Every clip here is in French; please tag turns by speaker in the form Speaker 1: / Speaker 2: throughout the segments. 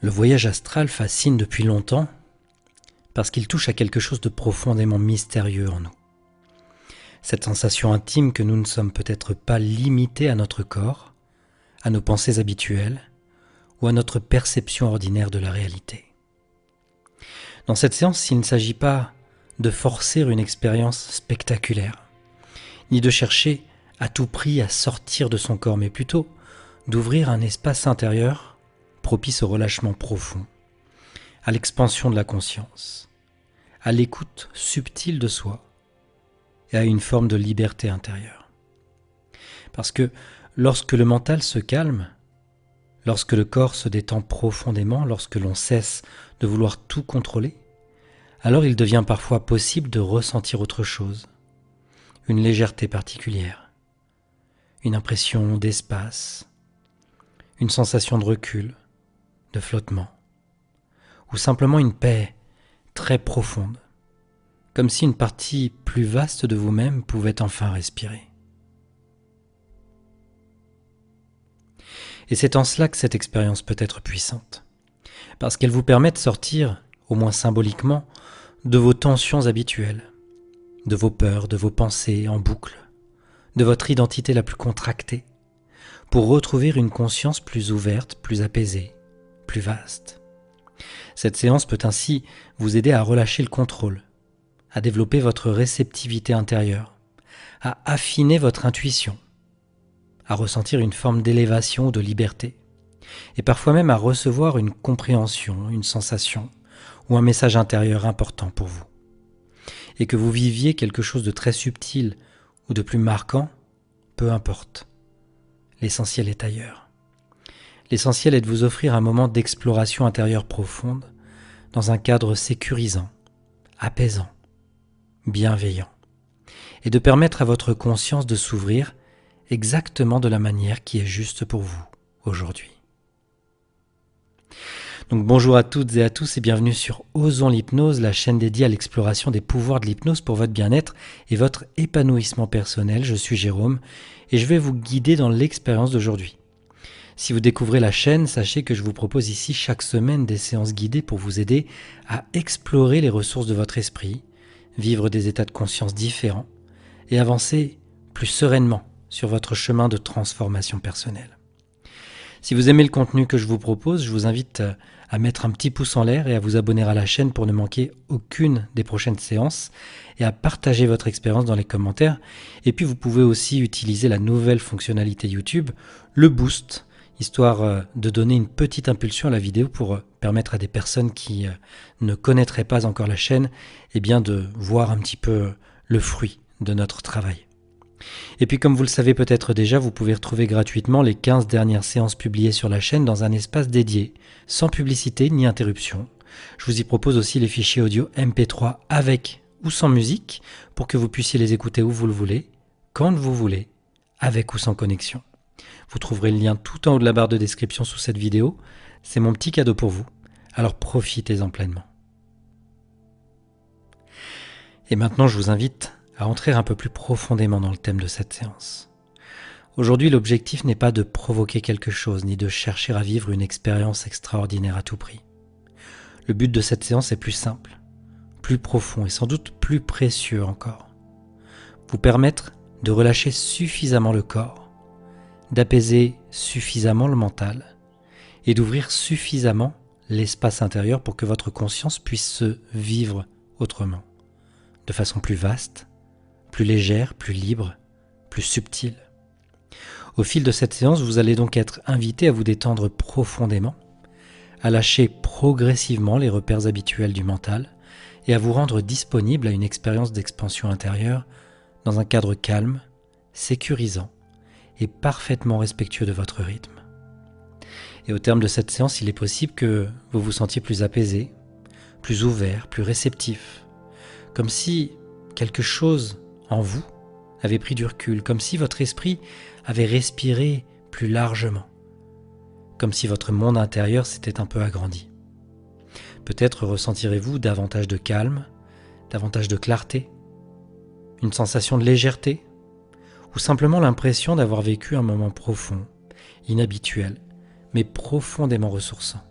Speaker 1: Le voyage astral fascine depuis longtemps parce qu'il touche à quelque chose de profondément mystérieux en nous. Cette sensation intime que nous ne sommes peut-être pas limités à notre corps, à nos pensées habituelles ou à notre perception ordinaire de la réalité. Dans cette séance, il ne s'agit pas de forcer une expérience spectaculaire, ni de chercher à tout prix à sortir de son corps, mais plutôt d'ouvrir un espace intérieur propice au relâchement profond, à l'expansion de la conscience, à l'écoute subtile de soi et à une forme de liberté intérieure. Parce que lorsque le mental se calme, lorsque le corps se détend profondément, lorsque l'on cesse de vouloir tout contrôler, alors il devient parfois possible de ressentir autre chose, une légèreté particulière, une impression d'espace, une sensation de recul, de flottement, ou simplement une paix très profonde, comme si une partie plus vaste de vous-même pouvait enfin respirer. Et c'est en cela que cette expérience peut être puissante, parce qu'elle vous permet de sortir, au moins symboliquement, de vos tensions habituelles, de vos peurs, de vos pensées en boucle, de votre identité la plus contractée, pour retrouver une conscience plus ouverte, plus apaisée, plus vaste. Cette séance peut ainsi vous aider à relâcher le contrôle, à développer votre réceptivité intérieure, à affiner votre intuition, à ressentir une forme d'élévation ou de liberté, et parfois même à recevoir une compréhension, une sensation ou un message intérieur important pour vous. Et que vous viviez quelque chose de très subtil ou de plus marquant, peu importe. L'essentiel est ailleurs. L'essentiel est de vous offrir un moment d'exploration intérieure profonde dans un cadre sécurisant, apaisant, bienveillant, et de permettre à votre conscience de s'ouvrir exactement de la manière qui est juste pour vous aujourd'hui. Donc bonjour à toutes et à tous et bienvenue sur Osons l'hypnose, la chaîne dédiée à l'exploration des pouvoirs de l'hypnose pour votre bien-être et votre épanouissement personnel. Je suis Jérôme et je vais vous guider dans l'expérience d'aujourd'hui. Si vous découvrez la chaîne, sachez que je vous propose ici chaque semaine des séances guidées pour vous aider à explorer les ressources de votre esprit, vivre des états de conscience différents et avancer plus sereinement sur votre chemin de transformation personnelle. Si vous aimez le contenu que je vous propose, je vous invite à mettre un petit pouce en l'air et à vous abonner à la chaîne pour ne manquer aucune des prochaines séances et à partager votre expérience dans les commentaires. Et puis vous pouvez aussi utiliser la nouvelle fonctionnalité YouTube, le Boost, histoire de donner une petite impulsion à la vidéo pour permettre à des personnes qui ne connaîtraient pas encore la chaîne de voir un petit peu le fruit de notre travail. Et puis comme vous le savez peut-être déjà, vous pouvez retrouver gratuitement les 15 dernières séances publiées sur la chaîne dans un espace dédié, sans publicité ni interruption. Je vous y propose aussi les fichiers audio MP3 avec ou sans musique pour que vous puissiez les écouter où vous le voulez, quand vous voulez, avec ou sans connexion. Vous trouverez le lien tout en haut de la barre de description sous cette vidéo. C'est mon petit cadeau pour vous, alors profitez-en pleinement. Et maintenant je vous invite à entrer un peu plus profondément dans le thème de cette séance. Aujourd'hui, l'objectif n'est pas de provoquer quelque chose, ni de chercher à vivre une expérience extraordinaire à tout prix. Le but de cette séance est plus simple, plus profond et sans doute plus précieux encore. Vous permettre de relâcher suffisamment le corps, d'apaiser suffisamment le mental et d'ouvrir suffisamment l'espace intérieur pour que votre conscience puisse se vivre autrement, de façon plus vaste, plus légère, plus libre, plus subtile. Au fil de cette séance, vous allez donc être invité à vous détendre profondément, à lâcher progressivement les repères habituels du mental et à vous rendre disponible à une expérience d'expansion intérieure dans un cadre calme, sécurisant et parfaitement respectueux de votre rythme. Et au terme de cette séance, il est possible que vous vous sentiez plus apaisé, plus ouvert, plus réceptif, comme si quelque chose en vous avait pris du recul, comme si votre esprit avait respiré plus largement, comme si votre monde intérieur s'était un peu agrandi. Peut-être ressentirez-vous davantage de calme, davantage de clarté, une sensation de légèreté, ou simplement l'impression d'avoir vécu un moment profond, inhabituel, mais profondément ressourçant.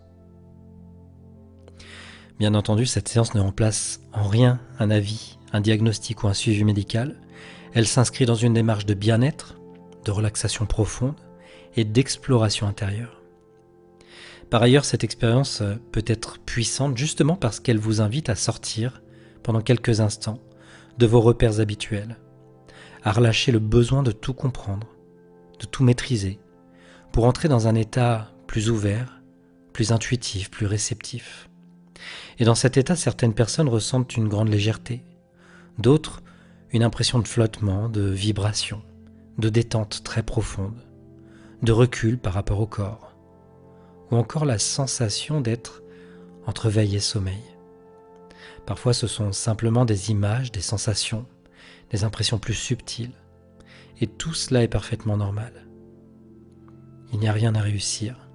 Speaker 1: Bien entendu, cette séance ne remplace en rien un avis, un diagnostic ou un suivi médical. Elle s'inscrit dans une démarche de bien-être, de relaxation profonde et d'exploration intérieure. Par ailleurs, cette expérience peut être puissante justement parce qu'elle vous invite à sortir, pendant quelques instants, de vos repères habituels, à relâcher le besoin de tout comprendre, de tout maîtriser, pour entrer dans un état plus ouvert, plus intuitif, plus réceptif. Et dans cet état, certaines personnes ressentent une grande légèreté, d'autres une impression de flottement, de vibration, de détente très profonde, de recul par rapport au corps, ou encore la sensation d'être entre veille et sommeil. Parfois ce sont simplement des images, des sensations, des impressions plus subtiles, et tout cela est parfaitement normal. Il n'y a rien à réussir,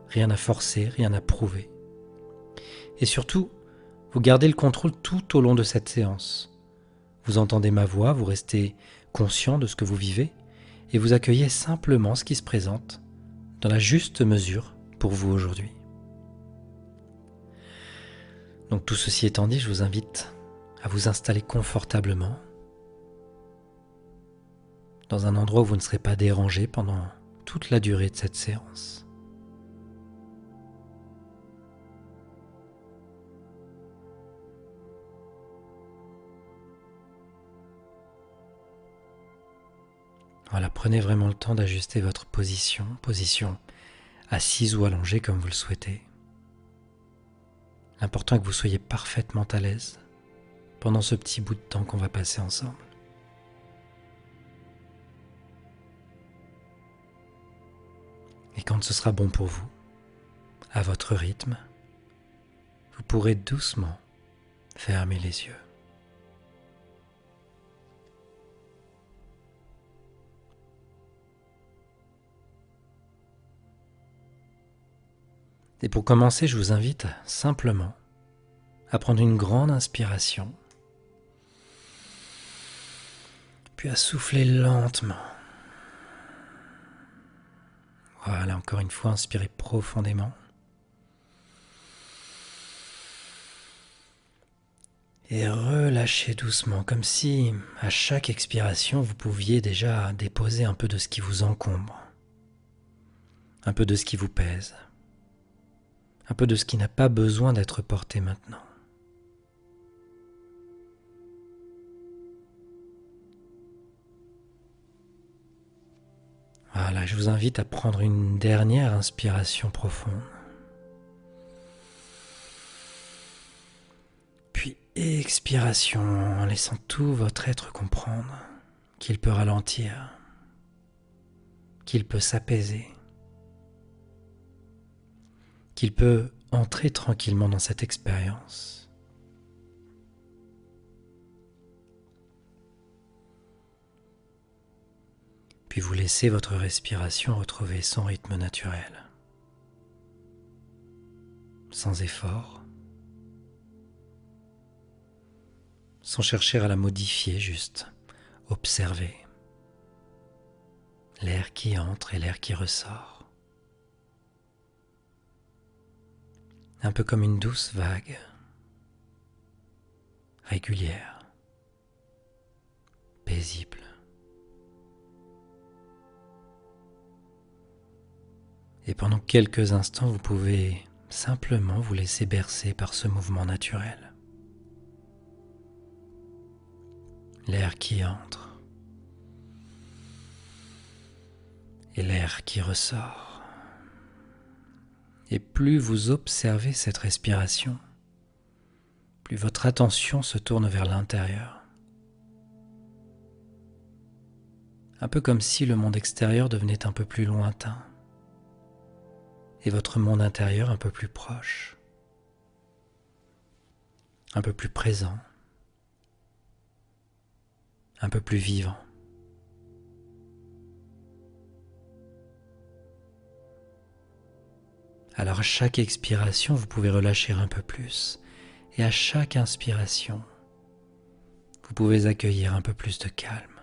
Speaker 1: rien à forcer, rien à prouver. Et surtout, vous gardez le contrôle tout au long de cette séance. Vous entendez ma voix, vous restez conscient de ce que vous vivez, et vous accueillez simplement ce qui se présente dans la juste mesure pour vous aujourd'hui. Donc tout ceci étant dit, je vous invite à vous installer confortablement dans un endroit où vous ne serez pas dérangé pendant toute la durée de cette séance. Voilà, prenez vraiment le temps d'ajuster votre position assise ou allongée comme vous le souhaitez. L'important est que vous soyez parfaitement à l'aise pendant ce petit bout de temps qu'on va passer ensemble. Et quand ce sera bon pour vous, à votre rythme, vous pourrez doucement fermer les yeux. Et pour commencer, je vous invite simplement à prendre une grande inspiration, puis à souffler lentement. Voilà, encore une fois, inspirez profondément. Et relâchez doucement, comme si à chaque expiration, vous pouviez déjà déposer un peu de ce qui vous encombre, un peu de ce qui vous pèse, un peu de ce qui n'a pas besoin d'être porté maintenant. Voilà, je vous invite à prendre une dernière inspiration profonde. Puis expiration en laissant tout votre être comprendre qu'il peut ralentir, qu'il peut s'apaiser, qu'il peut entrer tranquillement dans cette expérience. Puis vous laissez votre respiration retrouver son rythme naturel, sans effort, sans chercher à la modifier, juste observer l'air qui entre et l'air qui ressort. Un peu comme une douce vague, régulière, paisible. Et pendant quelques instants, vous pouvez simplement vous laisser bercer par ce mouvement naturel. L'air qui entre et l'air qui ressort. Et plus vous observez cette respiration, plus votre attention se tourne vers l'intérieur. Un peu comme si le monde extérieur devenait un peu plus lointain et votre monde intérieur un peu plus proche, un peu plus présent, un peu plus vivant. Alors à chaque expiration, vous pouvez relâcher un peu plus. Et à chaque inspiration, vous pouvez accueillir un peu plus de calme,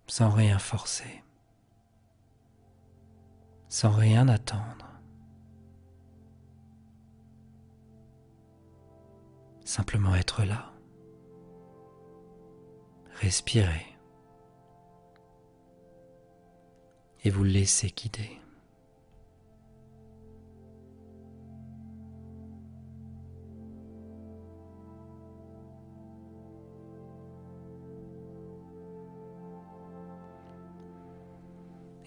Speaker 1: sans rien forcer, sans rien attendre. simplement être là, respirer et vous laisser guider.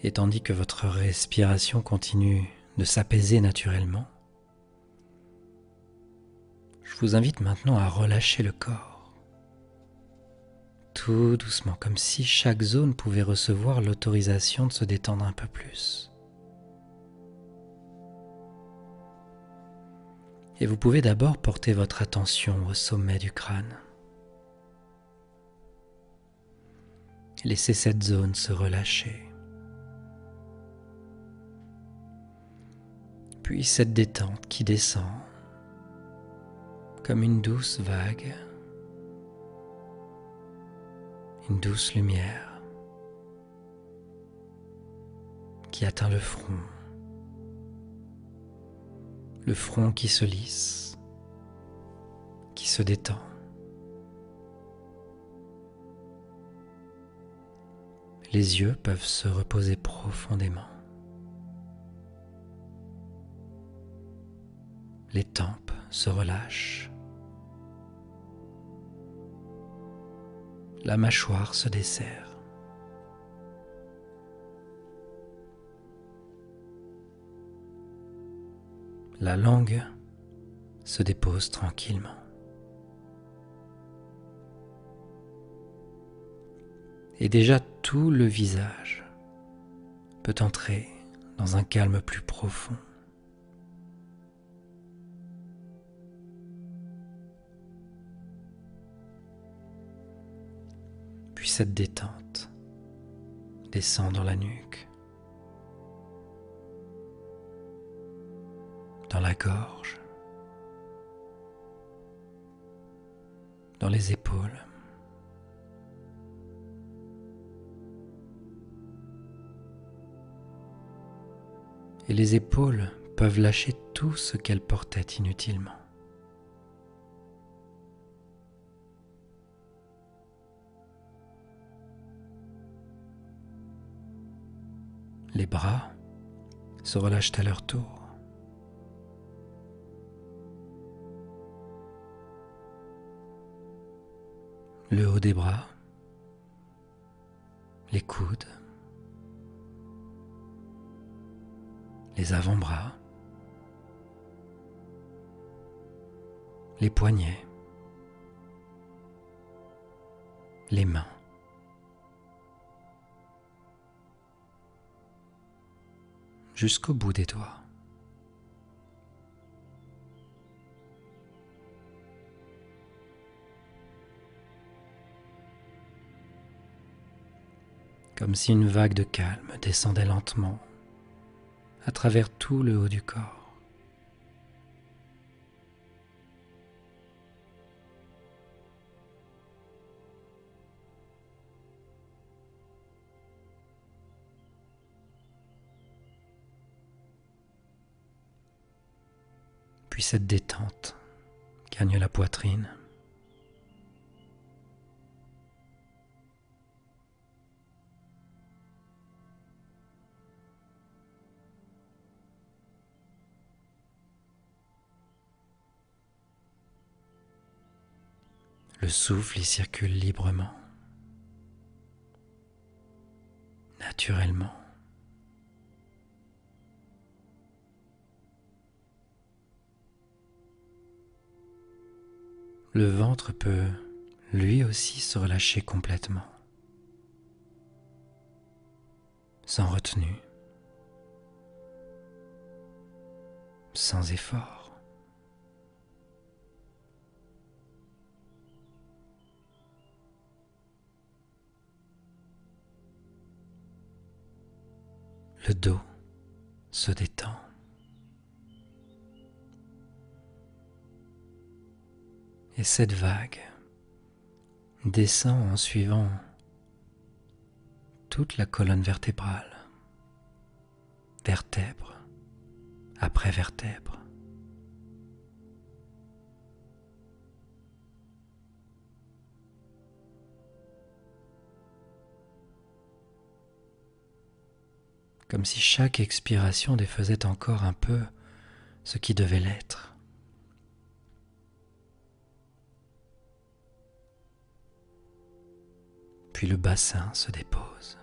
Speaker 1: Et tandis que votre respiration continue de s'apaiser naturellement, je vous invite maintenant à relâcher le corps, tout doucement, comme si chaque zone pouvait recevoir l'autorisation de se détendre un peu plus. Et vous pouvez d'abord porter votre attention au sommet du crâne. Laissez cette zone se relâcher. Puis cette détente qui descend comme une douce vague, une douce lumière qui atteint le front qui se lisse, qui se détend. Les yeux peuvent se reposer profondément. Les tempes se relâchent. La mâchoire se desserre. La langue se dépose tranquillement. Et déjà tout le visage peut entrer dans un calme plus profond. Puis cette détente descend dans la nuque, dans la gorge, dans les épaules. Et les épaules peuvent lâcher tout ce qu'elles portaient inutilement. Les bras se relâchent à leur tour. Le haut des bras, les coudes, les avant-bras, les poignets, les mains. Jusqu'au bout des doigts. Comme si une vague de calme descendait lentement à travers tout le haut du corps. Puis cette détente gagne la poitrine. Le souffle y circule librement, naturellement. Le ventre peut lui aussi se relâcher complètement, sans retenue, sans effort. Le dos se détend. Et cette vague descend en suivant toute la colonne vertébrale, vertèbre après vertèbre. comme si chaque expiration défaisait encore un peu ce qui devait l'être. Puis le bassin se dépose.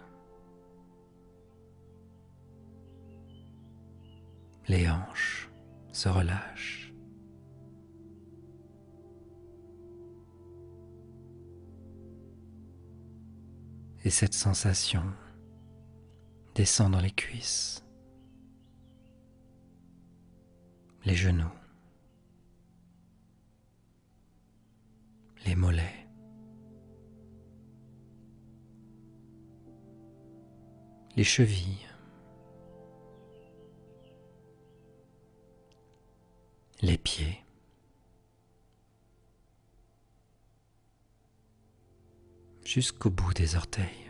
Speaker 1: Les hanches se relâchent. Et cette sensation descend dans les cuisses, les genoux, les mollets, les chevilles, les pieds, jusqu'au bout des orteils.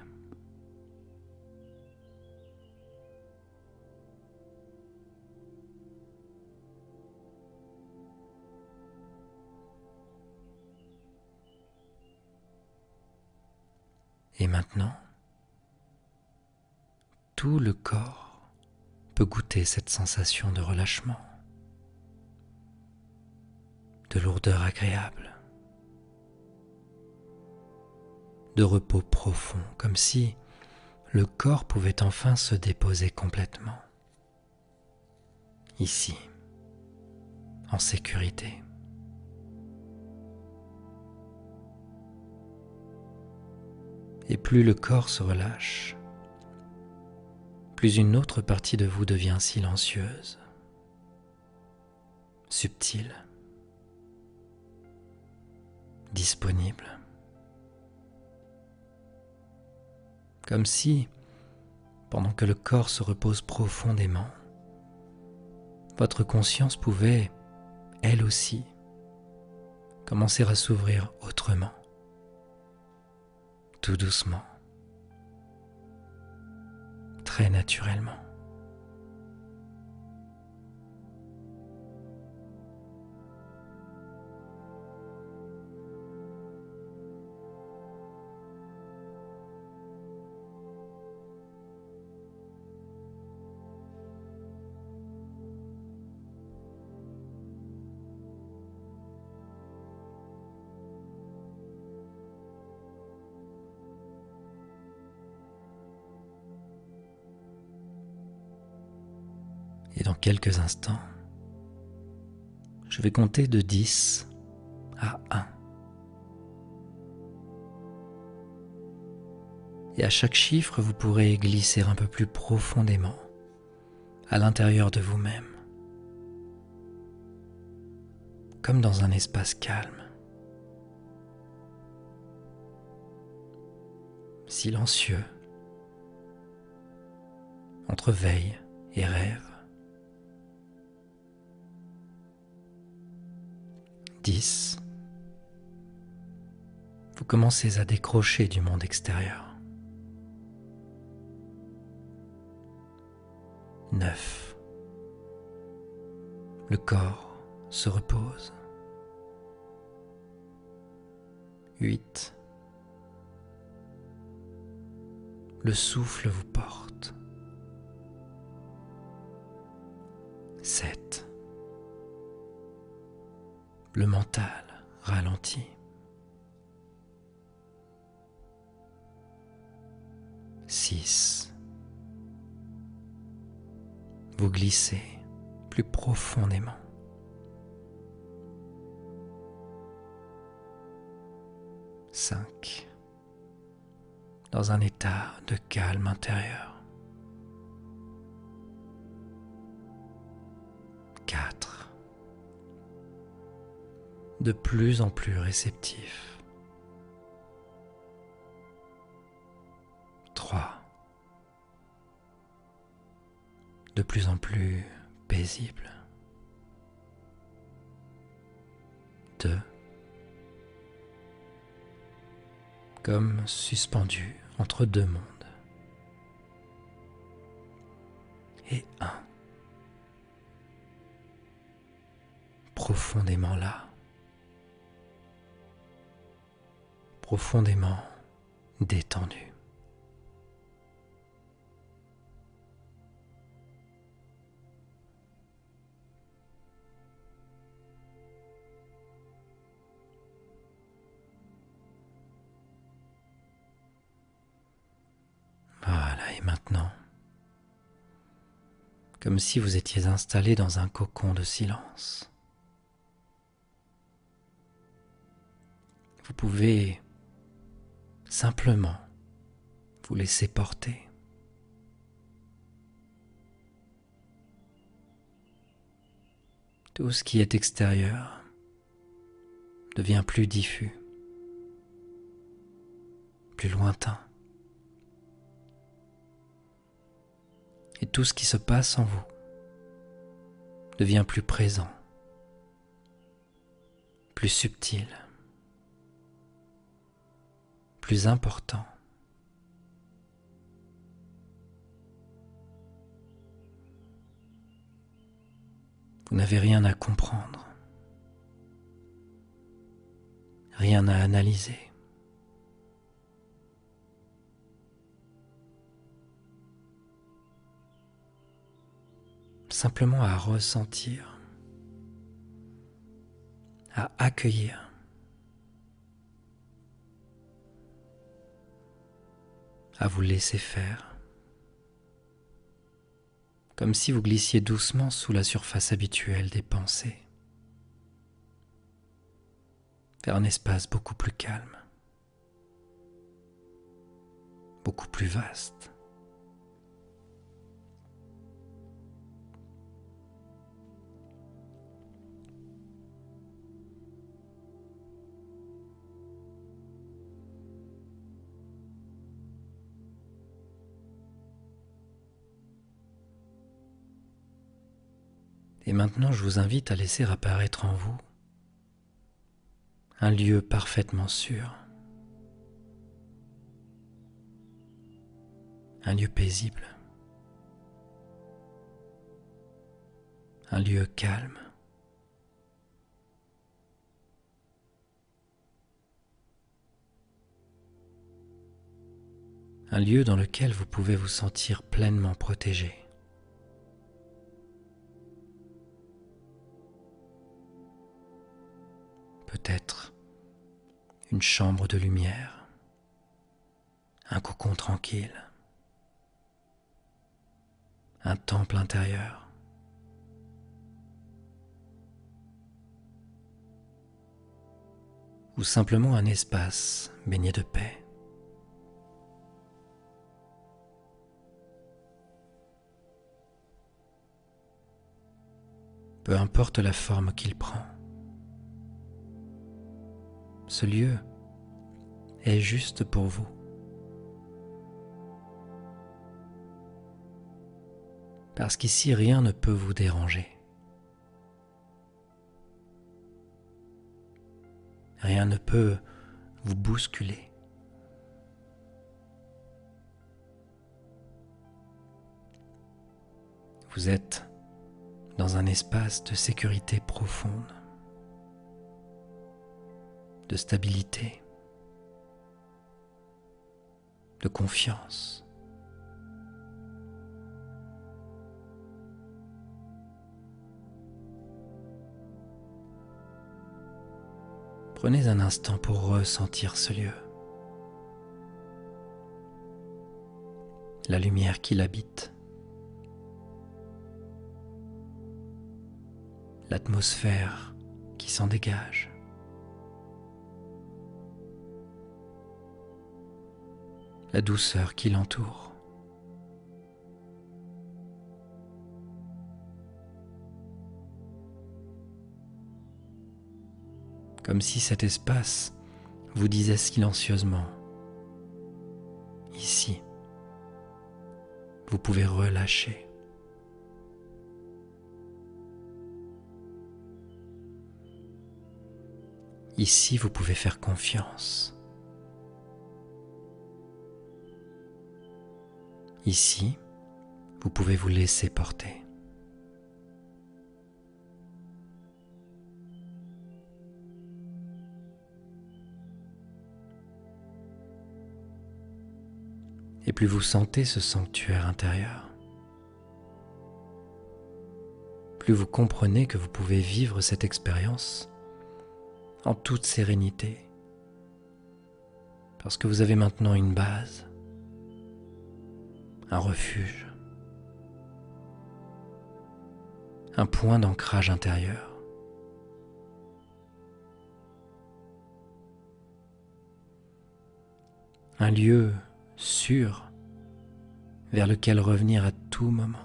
Speaker 1: Et maintenant, tout le corps peut goûter cette sensation de relâchement, de lourdeur agréable, de repos profond, comme si le corps pouvait enfin se déposer complètement, ici, en sécurité. Et plus le corps se relâche, plus une autre partie de vous devient silencieuse, subtile, disponible. Comme si, pendant que le corps se repose profondément, votre conscience pouvait, elle aussi, commencer à s'ouvrir autrement, tout doucement, très naturellement. Et dans quelques instants, je vais compter de 10 à 1. Et à chaque chiffre, vous pourrez glisser un peu plus profondément à l'intérieur de vous-même, comme dans un espace calme, silencieux, entre veille et rêve. 10. Vous commencez à décrocher du monde extérieur. 9. Le corps se repose. 8. Le souffle vous porte. 7. Le mental ralentit. 6. Vous glissez plus profondément. 5. Dans un état de calme intérieur. 4. De plus en plus réceptif. 3. De plus en plus paisible. 2. Comme suspendu entre deux mondes. Et 1. Profondément là. Profondément détendu. maintenant, comme si vous étiez installé dans un cocon de silence. Vous pouvez simplement vous laisser porter. Tout ce qui est extérieur devient plus diffus, plus lointain. Et tout ce qui se passe en vous devient plus présent, plus subtil, plus important. Vous n'avez rien à comprendre, rien à analyser. Simplement à ressentir, à accueillir, à vous laisser faire, comme si vous glissiez doucement sous la surface habituelle des pensées, vers un espace beaucoup plus calme, beaucoup plus vaste. Et maintenant, je vous invite à laisser apparaître en vous un lieu parfaitement sûr, un lieu paisible, un lieu calme, un lieu dans lequel vous pouvez vous sentir pleinement protégé. Peut-être une chambre de lumière, un cocon tranquille, un temple intérieur. Ou simplement un espace baigné de paix. Peu importe la forme qu'il prend, ce lieu est juste pour vous. Parce qu'ici, rien ne peut vous déranger. Rien ne peut vous bousculer. Vous êtes dans un espace de sécurité profonde, de stabilité, de confiance. Prenez un instant pour ressentir ce lieu, la lumière qui l'habite, l'atmosphère qui s'en dégage. La douceur qui l'entoure. Comme si cet espace vous disait silencieusement, ici, vous pouvez relâcher. Ici, vous pouvez faire confiance. Ici, vous pouvez vous laisser porter. Et plus vous sentez ce sanctuaire intérieur, plus vous comprenez que vous pouvez vivre cette expérience en toute sérénité, parce que vous avez maintenant une base, un refuge, un point d'ancrage intérieur. Un lieu sûr vers lequel revenir à tout moment.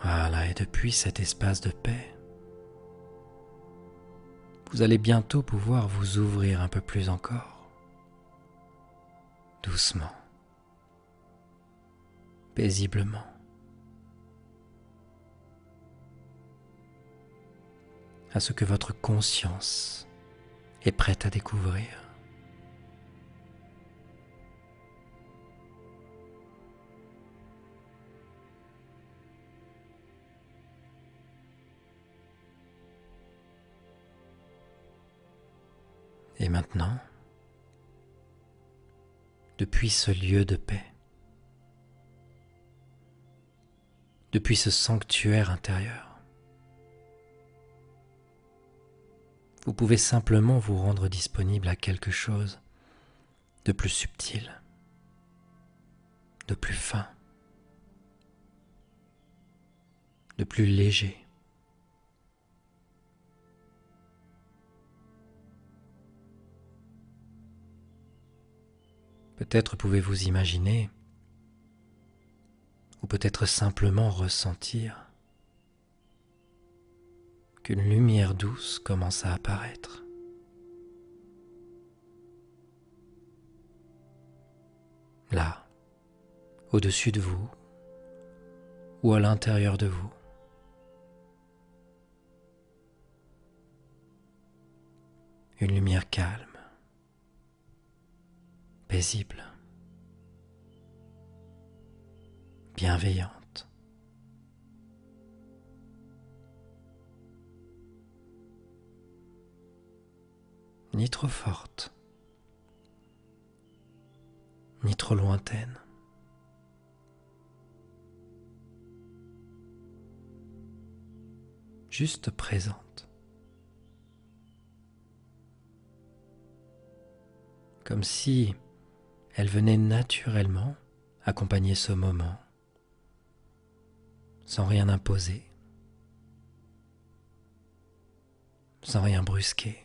Speaker 1: Voilà, et depuis cet espace de paix, vous allez bientôt pouvoir vous ouvrir un peu plus encore, doucement, paisiblement, à ce que votre conscience est prête à découvrir. Et maintenant, depuis ce lieu de paix, depuis ce sanctuaire intérieur, vous pouvez simplement vous rendre disponible à quelque chose de plus subtil, de plus fin, de plus léger. Peut-être pouvez-vous imaginer, ou peut-être simplement ressentir, qu'une lumière douce commence à apparaître. Là, au-dessus de vous, ou à l'intérieur de vous. Une lumière calme, paisible, bienveillante. Ni trop forte, ni trop lointaine. Juste présente. Comme si elle venait naturellement accompagner ce moment, sans rien imposer, sans rien brusquer.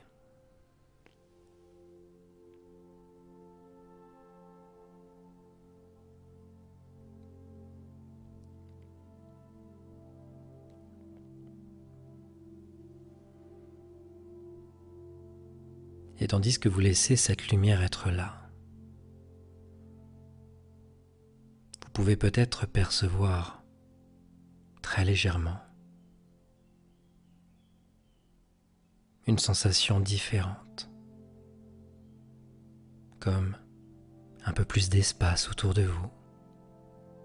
Speaker 1: Et tandis que vous laissez cette lumière être là, vous pouvez peut-être percevoir très légèrement une sensation différente, comme un peu plus d'espace autour de vous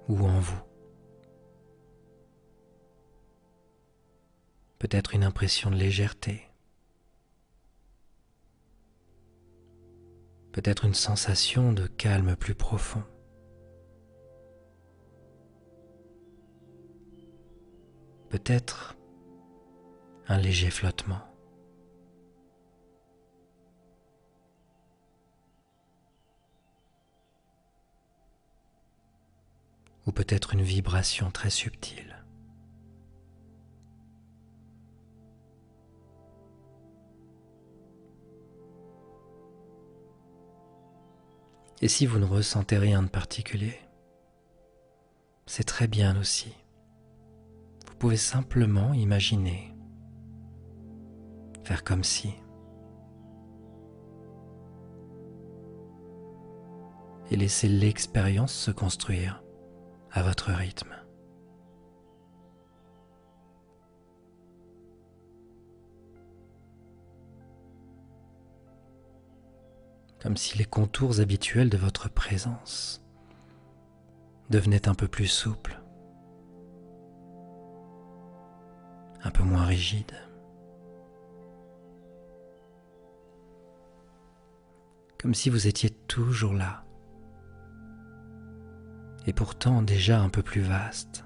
Speaker 1: ou en vous. Peut-être une impression de légèreté, peut-être une sensation de calme plus profond. Peut-être un léger flottement. Ou peut-être une vibration très subtile. Et si vous ne ressentez rien de particulier, c'est très bien aussi. Vous pouvez simplement imaginer, faire comme si, et laisser l'expérience se construire à votre rythme. Comme si les contours habituels de votre présence devenaient un peu plus souples, un peu moins rigides. Comme si vous étiez toujours là, et pourtant déjà un peu plus vaste,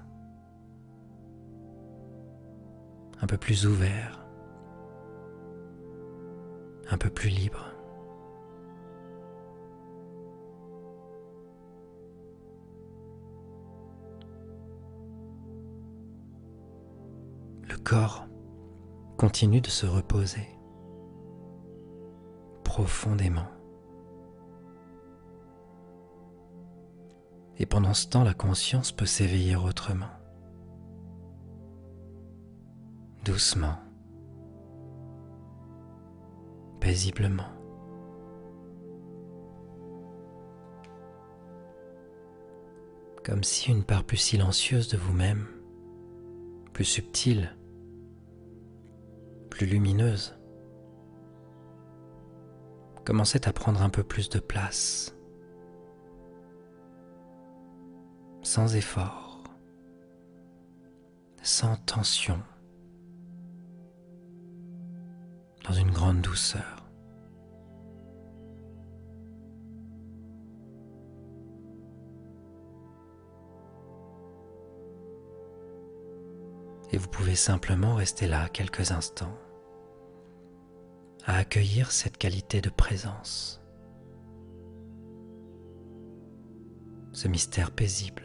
Speaker 1: un peu plus ouvert, un peu plus libre. Le corps continue de se reposer profondément. Et pendant ce temps, la conscience peut s'éveiller autrement. Doucement, paisiblement. Comme si une part plus silencieuse de vous-même, plus subtile, plus lumineuse, commençait à prendre un peu plus de place, sans effort, sans tension, dans une grande douceur. Et vous pouvez simplement rester là quelques instants, à accueillir cette qualité de présence, ce mystère paisible,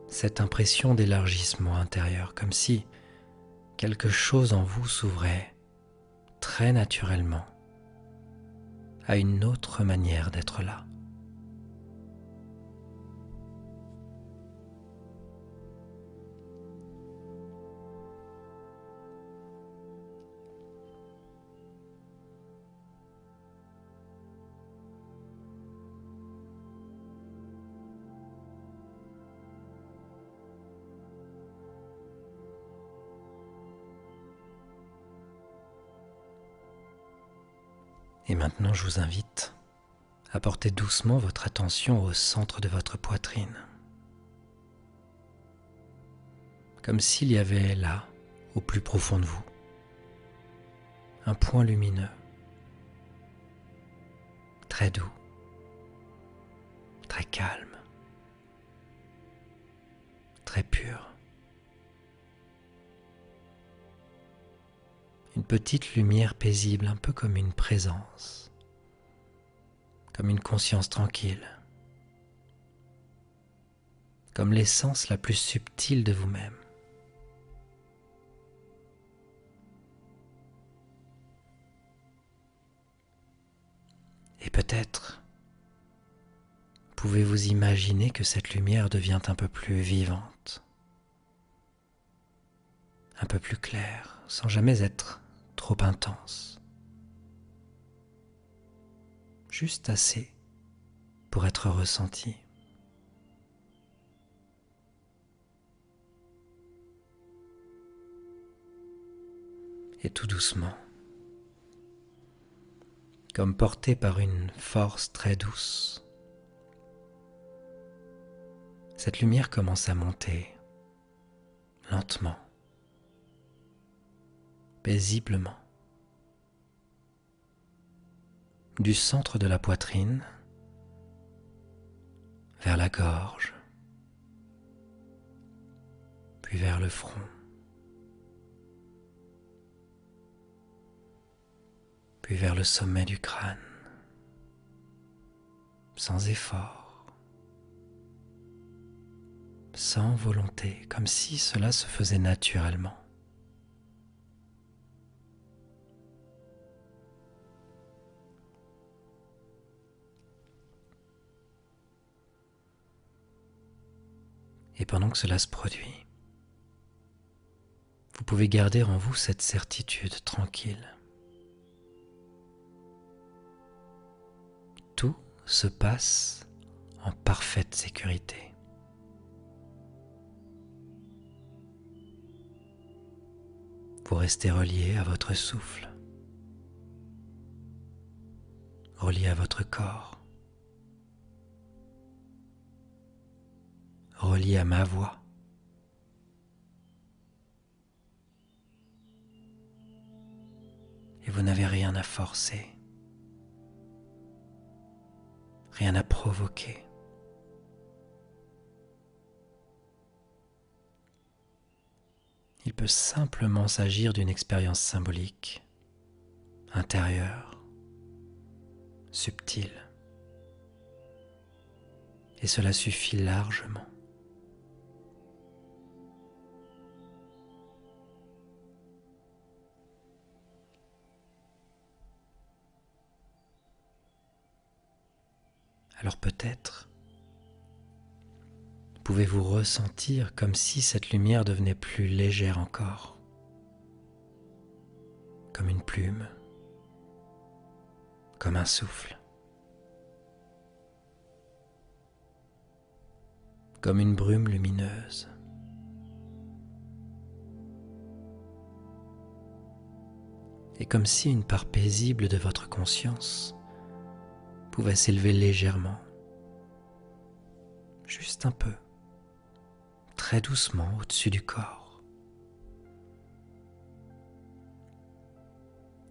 Speaker 1: cette impression d'élargissement intérieur, comme si quelque chose en vous s'ouvrait très naturellement à une autre manière d'être là. Et maintenant, je vous invite à porter doucement votre attention au centre de votre poitrine, comme s'il y avait là, au plus profond de vous, un point lumineux, très doux, très calme, très pur. Une petite lumière paisible, un peu comme une présence, comme une conscience tranquille, comme l'essence la plus subtile de vous-même. Et peut-être pouvez-vous imaginer que cette lumière devient un peu plus vivante, un peu plus claire, sans jamais être trop intense. Juste assez pour être ressentie. Et tout doucement, comme porté par une force très douce, cette lumière commence à monter lentement, paisiblement, du centre de la poitrine vers la gorge, puis vers le front, puis vers le sommet du crâne, sans effort, sans volonté, comme si cela se faisait naturellement. Et pendant que cela se produit, vous pouvez garder en vous cette certitude tranquille. Tout se passe en parfaite sécurité. Vous restez relié à votre souffle, relié à votre corps, relié à ma voix. Et vous n'avez rien à forcer, rien à provoquer. Il peut simplement s'agir d'une expérience symbolique, intérieure, subtile. Et cela suffit largement. Alors peut-être pouvez-vous ressentir comme si cette lumière devenait plus légère encore, comme une plume, comme un souffle, comme une brume lumineuse. Et comme si une part paisible de votre conscience pouvait s'élever légèrement, juste un peu, très doucement au-dessus du corps,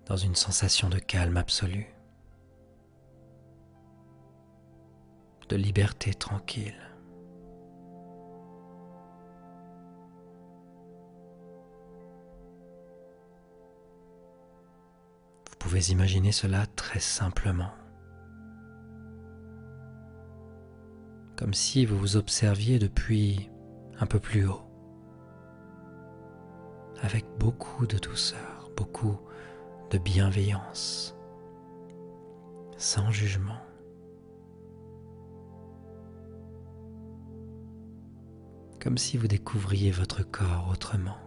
Speaker 1: dans une sensation de calme absolu, de liberté tranquille. Vous pouvez imaginer cela très simplement, comme si vous vous observiez depuis un peu plus haut, avec beaucoup de douceur, beaucoup de bienveillance, sans jugement. Comme si vous découvriez votre corps autrement.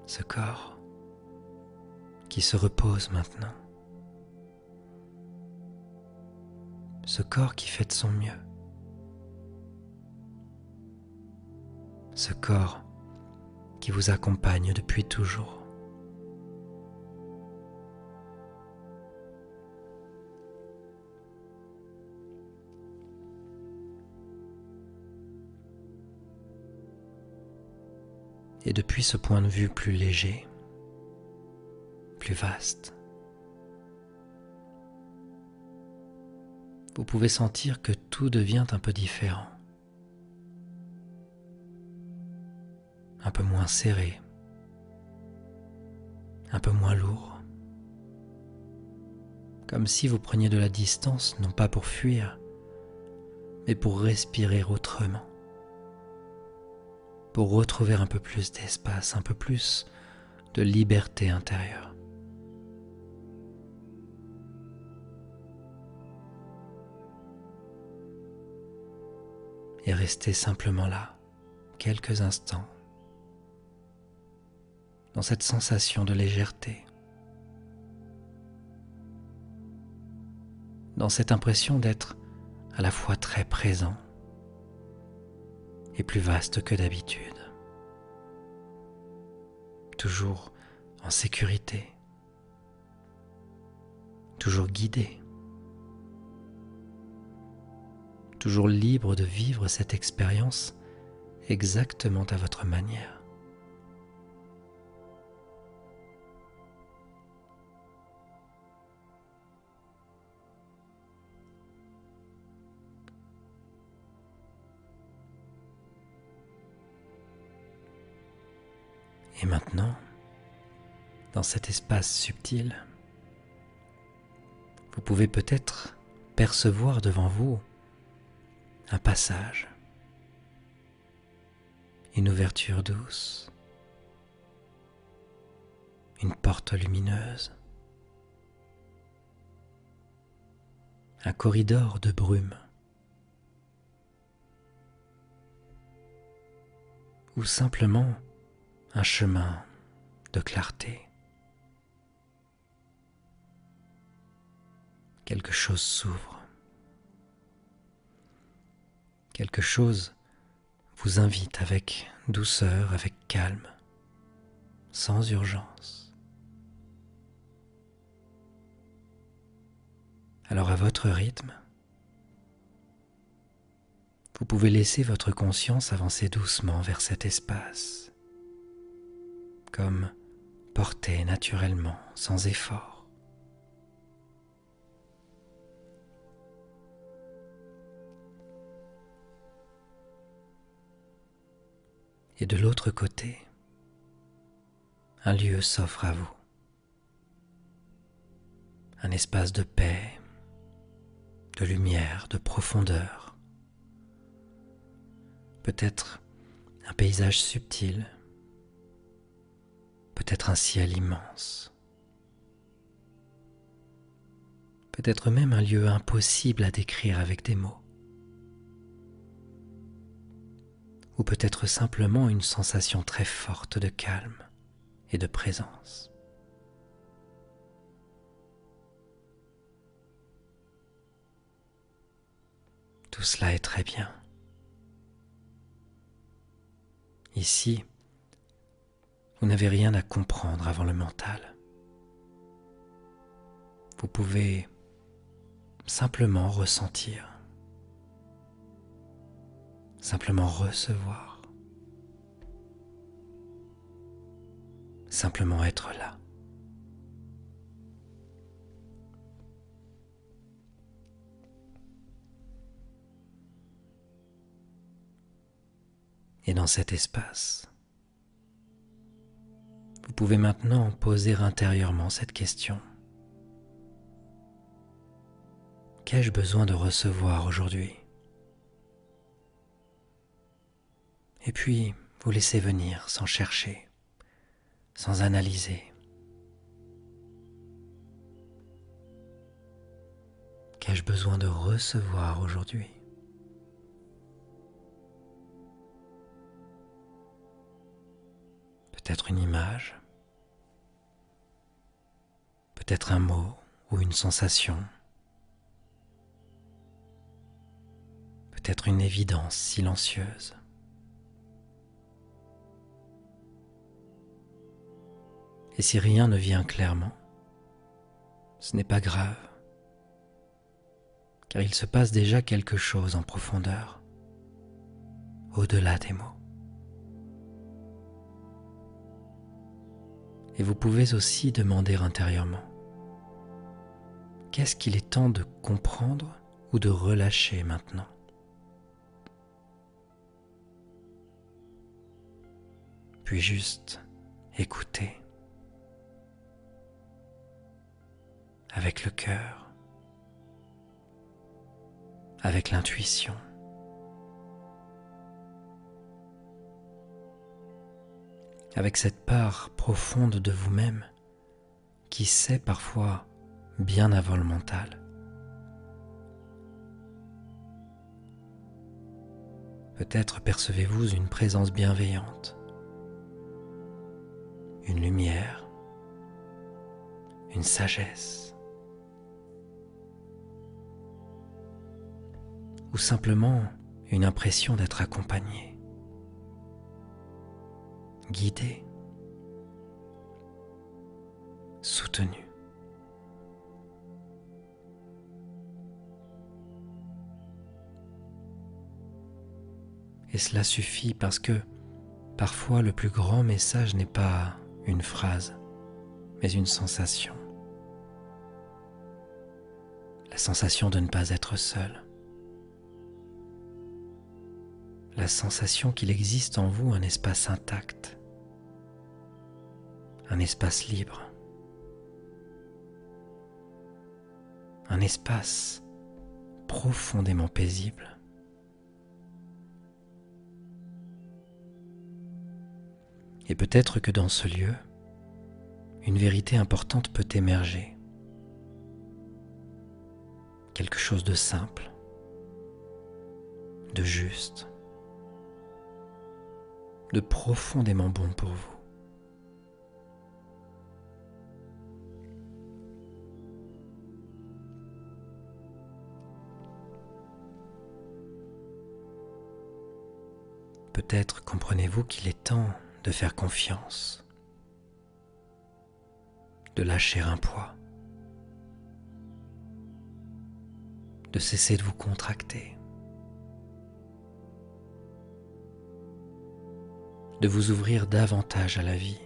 Speaker 1: Ce corps qui se repose maintenant. Ce corps qui fait de son mieux. Ce corps qui vous accompagne depuis toujours. Et depuis ce point de vue plus léger, plus vaste, vous pouvez sentir que tout devient un peu différent, un peu moins serré, un peu moins lourd, comme si vous preniez de la distance, non pas pour fuir, mais pour respirer autrement, pour retrouver un peu plus d'espace, un peu plus de liberté intérieure. Et restez simplement là, quelques instants, dans cette sensation de légèreté, dans cette impression d'être à la fois très présent et plus vaste que d'habitude, toujours en sécurité, toujours guidé, toujours libre de vivre cette expérience exactement à votre manière. Et maintenant, dans cet espace subtil, vous pouvez peut-être percevoir devant vous un passage, une ouverture douce, une porte lumineuse, un corridor de brume, ou simplement un chemin de clarté. Quelque chose s'ouvre. Quelque chose vous invite avec douceur, avec calme, sans urgence. Alors à votre rythme, vous pouvez laisser votre conscience avancer doucement vers cet espace, comme portée naturellement, sans effort. Et de l'autre côté, un lieu s'offre à vous. Un espace de paix, de lumière, de profondeur. Peut-être un paysage subtil, peut-être un ciel immense, peut-être même un lieu impossible à décrire avec des mots, ou peut-être simplement une sensation très forte de calme et de présence. Tout cela est très bien. Ici, vous n'avez rien à comprendre avant le mental. Vous pouvez simplement ressentir, simplement recevoir, simplement être là. Et dans cet espace, vous pouvez maintenant poser intérieurement cette question. Qu'ai-je besoin de recevoir aujourd'hui? Et puis, vous laissez venir sans chercher, sans analyser. Qu'ai-je besoin de recevoir aujourd'hui? Peut-être une image, peut-être un mot ou une sensation, peut-être une évidence silencieuse. Et si rien ne vient clairement, ce n'est pas grave, car il se passe déjà quelque chose en profondeur, au-delà des mots. Et vous pouvez aussi demander intérieurement, qu'est-ce qu'il est temps de comprendre ou de relâcher maintenant? Puis juste écouter avec le cœur, avec l'intuition. Avec cette part profonde de vous-même qui sait parfois bien avant le mental. Peut-être percevez-vous une présence bienveillante, une lumière, une sagesse, ou simplement une impression d'être accompagné, guidé, soutenu. Et cela suffit parce que parfois le plus grand message n'est pas une phrase, mais une sensation. La sensation de ne pas être seul. La sensation qu'il existe en vous un espace intact, un espace libre, un espace profondément paisible. Et peut-être que dans ce lieu, une vérité importante peut émerger. Quelque chose de simple, de juste, de profondément bon pour vous. Peut-être comprenez-vous qu'il est temps de faire confiance, de lâcher un poids, de cesser de vous contracter, de vous ouvrir davantage à la vie,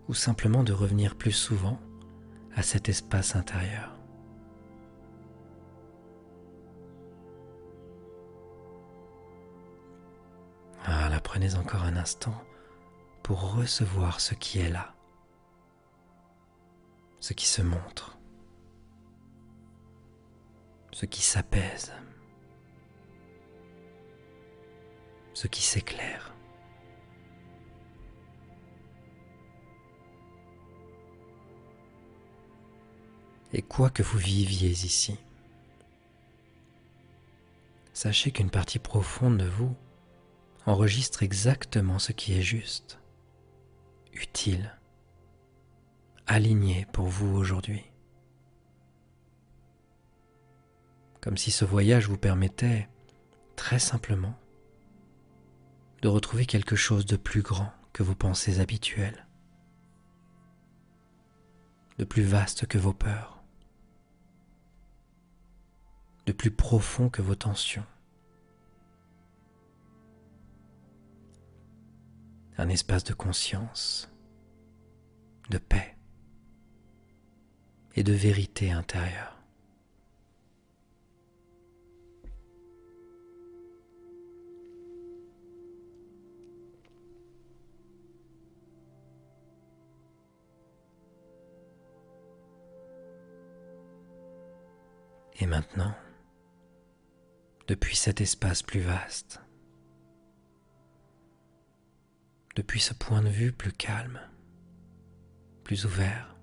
Speaker 1: ou simplement de revenir plus souvent à cet espace intérieur. prenez encore un instant pour recevoir ce qui est là, ce qui se montre, ce qui s'apaise, ce qui s'éclaire. Et quoi que vous viviez ici, sachez qu'une partie profonde de vous enregistre exactement ce qui est juste, utile, aligné pour vous aujourd'hui. Comme si ce voyage vous permettait, très simplement, de retrouver quelque chose de plus grand que vos pensées habituelles, de plus vaste que vos peurs, de plus profond que vos tensions. Un espace de conscience, de paix et de vérité intérieure. Et maintenant, depuis cet espace plus vaste, depuis ce point de vue plus calme, plus ouvert,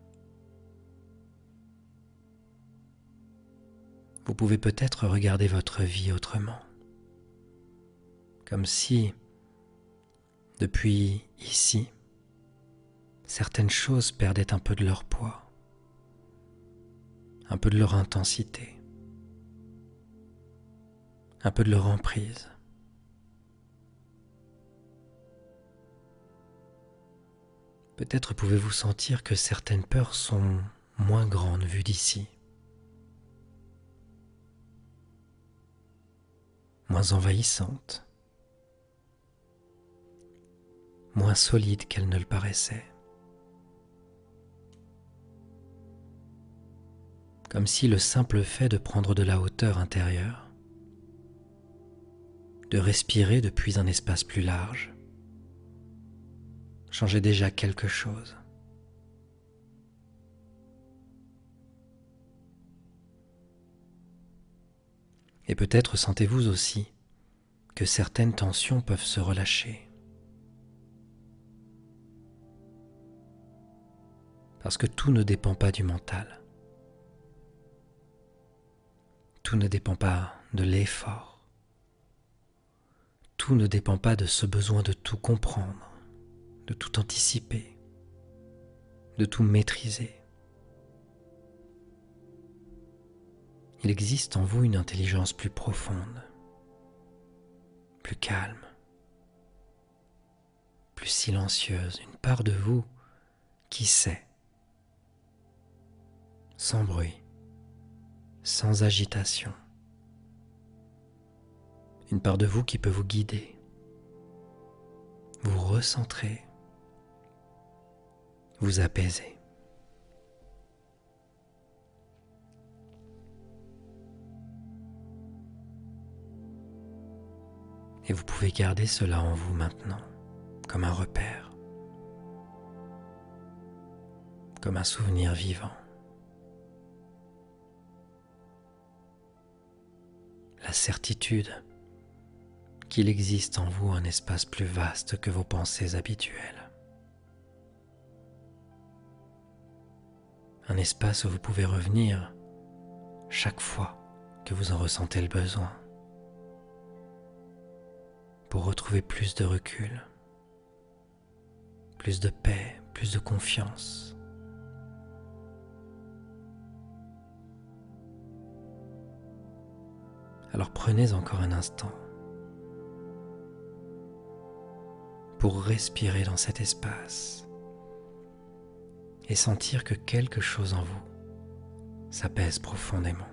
Speaker 1: vous pouvez peut-être regarder votre vie autrement, comme si, depuis ici, certaines choses perdaient un peu de leur poids, un peu de leur intensité, un peu de leur emprise. Peut-être pouvez-vous sentir que certaines peurs sont moins grandes vues d'ici, moins envahissantes, moins solides qu'elles ne le paraissaient. Comme si le simple fait de prendre de la hauteur intérieure, de respirer depuis un espace plus large, changeait déjà quelque chose. Et peut-être sentez-vous aussi que certaines tensions peuvent se relâcher. Parce que tout ne dépend pas du mental. Tout ne dépend pas de l'effort. Tout ne dépend pas de ce besoin de tout comprendre, de tout anticiper, de tout maîtriser. Il existe en vous une intelligence plus profonde, plus calme, plus silencieuse, une part de vous qui sait, sans bruit, sans agitation, une part de vous qui peut vous guider, vous recentrer, vous apaiser. Et vous pouvez garder cela en vous maintenant, comme un repère, comme un souvenir vivant. La certitude qu'il existe en vous un espace plus vaste que vos pensées habituelles. Un espace où vous pouvez revenir chaque fois que vous en ressentez le besoin, pour retrouver plus de recul, plus de paix, plus de confiance. Alors prenez encore un instant pour respirer dans cet espace et sentir que quelque chose en vous s'apaise profondément.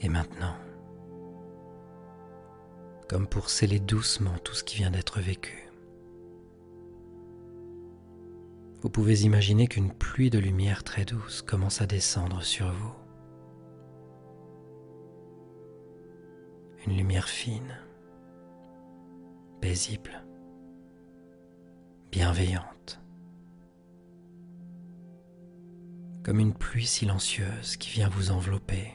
Speaker 1: Et maintenant, comme pour sceller doucement tout ce qui vient d'être vécu, vous pouvez imaginer qu'une pluie de lumière très douce commence à descendre sur vous. Une lumière fine, paisible, bienveillante, comme une pluie silencieuse qui vient vous envelopper,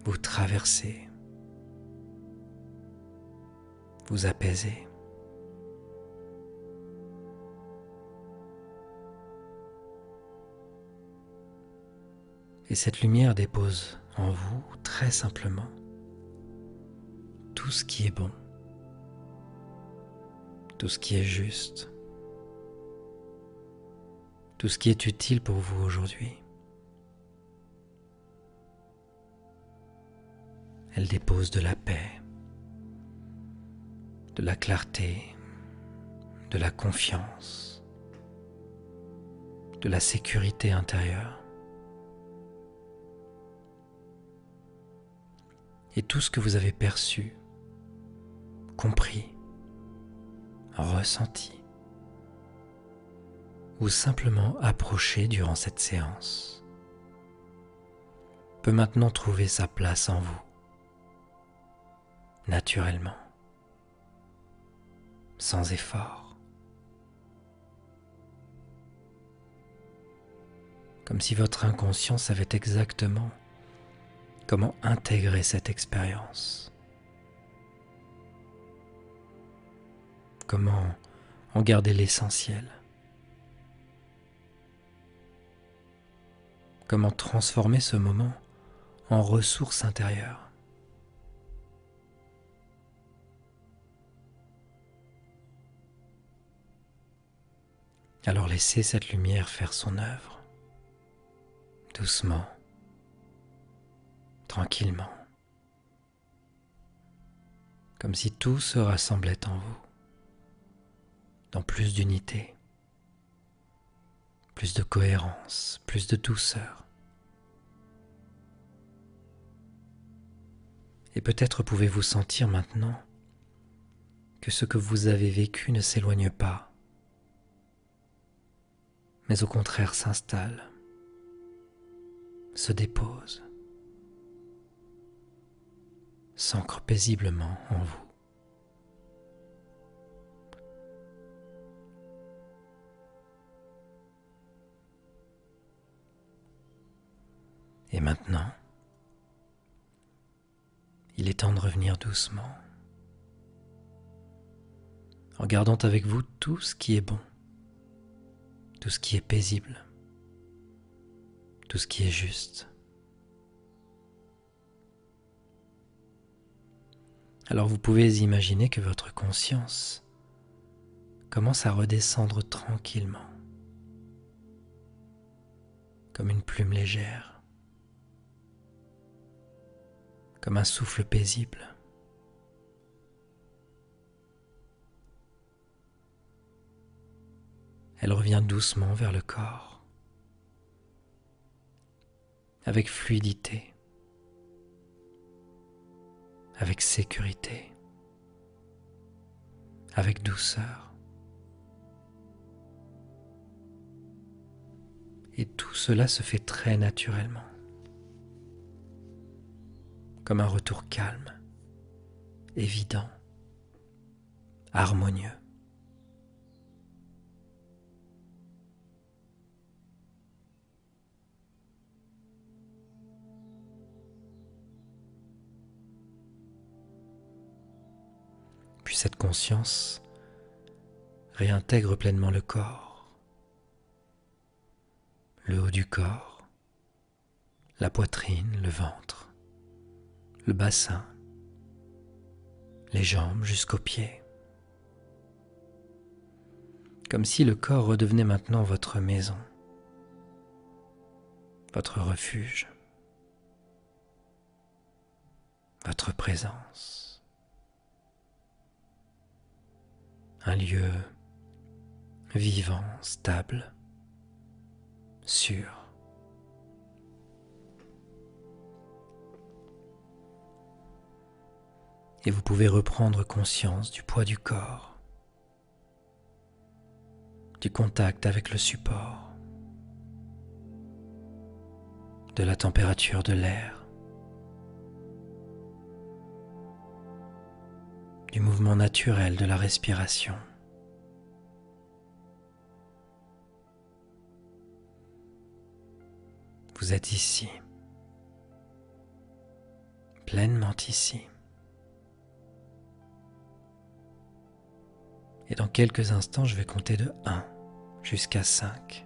Speaker 1: vous traverser, vous apaiser. Et cette lumière dépose en vous, très simplement, tout ce qui est bon, tout ce qui est juste, tout ce qui est utile pour vous aujourd'hui. Elle dépose de la paix, de la clarté, de la confiance, de la sécurité intérieure. Et tout ce que vous avez perçu, compris, ressenti, ou simplement approché durant cette séance, peut maintenant trouver sa place en vous, naturellement, sans effort, comme si votre inconscient savait exactement comment intégrer cette expérience, comment en garder l'essentiel, comment transformer ce moment en ressource intérieure. Alors laissez cette lumière faire son œuvre, doucement, tranquillement, comme si tout se rassemblait en vous, dans plus d'unité, plus de cohérence, plus de douceur. Et peut-être pouvez-vous sentir maintenant que ce que vous avez vécu ne s'éloigne pas, mais au contraire s'installe, se dépose, s'ancre paisiblement en vous. Et maintenant, il est temps de revenir doucement, en gardant avec vous tout ce qui est bon, tout ce qui est paisible, tout ce qui est juste. Alors vous pouvez imaginer que votre conscience commence à redescendre tranquillement, comme une plume légère, comme un souffle paisible. Elle revient doucement vers le corps, avec fluidité, avec sécurité, avec douceur. Et tout cela se fait très naturellement, comme un retour calme, évident, harmonieux. Puis cette conscience réintègre pleinement le corps, le haut du corps, la poitrine, le ventre, le bassin, les jambes jusqu'aux pieds. Comme si le corps redevenait maintenant votre maison, votre refuge, votre présence, un lieu vivant, stable, sûr. Et vous pouvez reprendre conscience du poids du corps, du contact avec le support, de la température de l'air, du mouvement naturel de la respiration. Vous êtes ici, pleinement ici. Et dans quelques instants, je vais compter de 1 jusqu'à 5.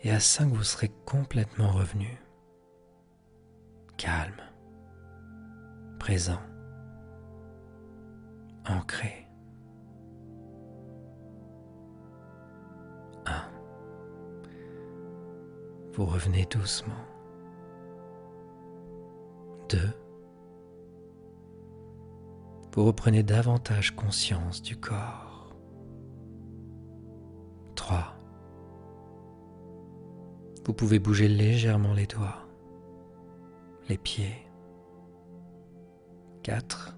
Speaker 1: Et à 5, vous serez complètement revenu, calme, présent, ancré. 1. Vous revenez doucement. 2. Vous reprenez davantage conscience du corps. 3. Vous pouvez bouger légèrement les doigts, les pieds. 4.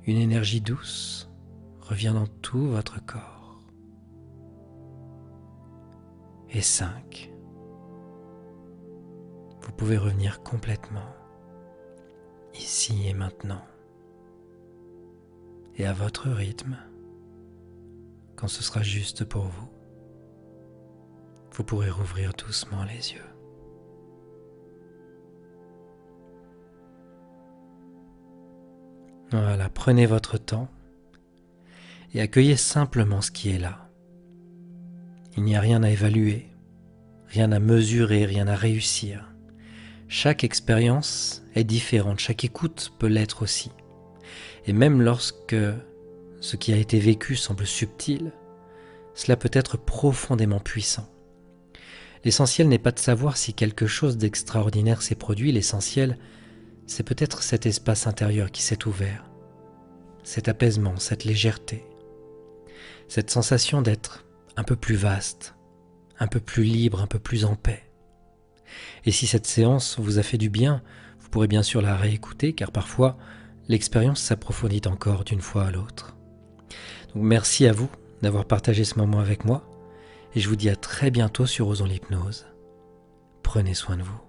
Speaker 1: Une énergie douce revient dans tout votre corps. Et 5. Vous pouvez revenir complètement, ici et maintenant, et à votre rythme, quand ce sera juste pour vous. Vous pourrez rouvrir doucement les yeux. Voilà, prenez votre temps et accueillez simplement ce qui est là. Il n'y a rien à évaluer, rien à mesurer, rien à réussir. Chaque expérience est différente, chaque écoute peut l'être aussi. Et même lorsque ce qui a été vécu semble subtil, cela peut être profondément puissant. L'essentiel n'est pas de savoir si quelque chose d'extraordinaire s'est produit, l'essentiel, c'est peut-être cet espace intérieur qui s'est ouvert, cet apaisement, cette légèreté, cette sensation d'être un peu plus vaste, un peu plus libre, un peu plus en paix. Et si cette séance vous a fait du bien, vous pourrez bien sûr la réécouter, car parfois l'expérience s'approfondit encore d'une fois à l'autre. Donc merci à vous d'avoir partagé ce moment avec moi, et je vous dis à très bientôt sur Osons l'hypnose. Prenez soin de vous.